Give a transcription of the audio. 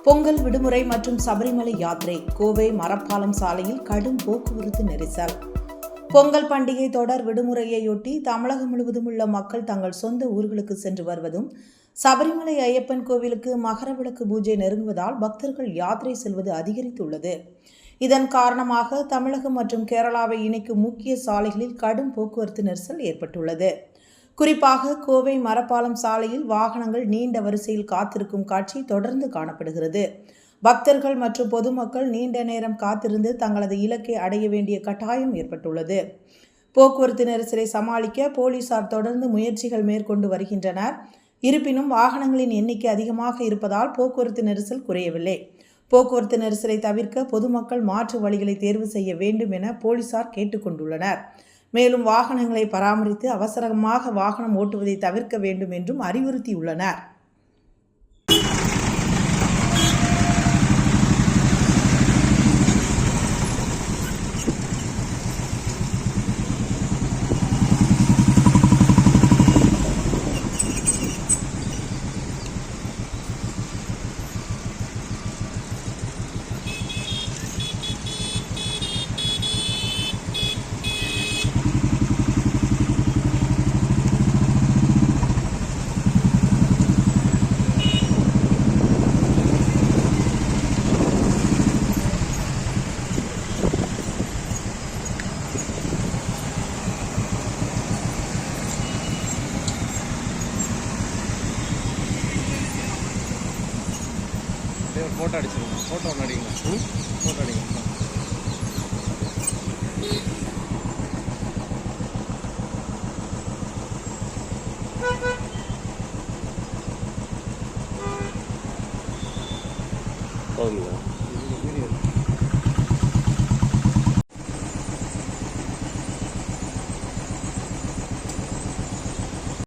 பொங்கல் விடுமுறை மற்றும் சபரிமலை யாத்திரை. கோவை மரப்பாலம் சாலையில் கடும் போக்குவரத்து நெரிசல். பொங்கல் பண்டிகை தொடர் விடுமுறையையொட்டி தமிழகம் முழுவதும் உள்ள மக்கள் தங்கள் சொந்த ஊர்களுக்கு சென்று வருவதும், சபரிமலை ஐயப்பன் கோவிலுக்கு மகர விளக்கு பூஜை நெருங்குவதால் பக்தர்கள் யாத்திரை செல்வது அதிகரித்துள்ளது. இதன் காரணமாக தமிழகம் மற்றும் கேரளாவை இணைக்கும் முக்கிய சாலைகளில் கடும் போக்குவரத்து நெரிசல் ஏற்பட்டுள்ளது. குறிப்பாக கோவை மரப்பாலம் சாலையில் வாகனங்கள் நீண்ட வரிசையில் காத்திருக்கும் காட்சி தொடர்ந்து காணப்படுகிறது. பக்தர்கள் மற்றும் பொதுமக்கள் நீண்ட நேரம் காத்திருந்து தங்களது இலக்கை அடைய வேண்டிய கட்டாயம் ஏற்பட்டுள்ளது. போக்குவரத்து நெரிசலை சமாளிக்க போலீசார் தொடர்ந்து முயற்சிகள் மேற்கொண்டு வருகின்றனர். இருப்பினும் வாகனங்களின் எண்ணிக்கை அதிகமாக இருப்பதால் போக்குவரத்து நெரிசல் குறையவில்லை. போக்குவரத்து நெரிசலை தவிர்க்க பொதுமக்கள் மாற்று வழிகளை தேர்வு செய்ய வேண்டும் என போலீசார் கேட்டுக்கொண்டுள்ளனர். மேலும் வாகனங்களை பராமரித்து அவசரமாக வாகனம் ஓட்டுவதை தவிர்க்க வேண்டும் என்றும் அறிவுறுத்தியுள்ளனர். ஃபோட்டோ அடிச்சிருங்க. ஃபோட்டோ ஒன்று அடிங்க. ஃபோட்டோ அடிங்க. போதுங்களா?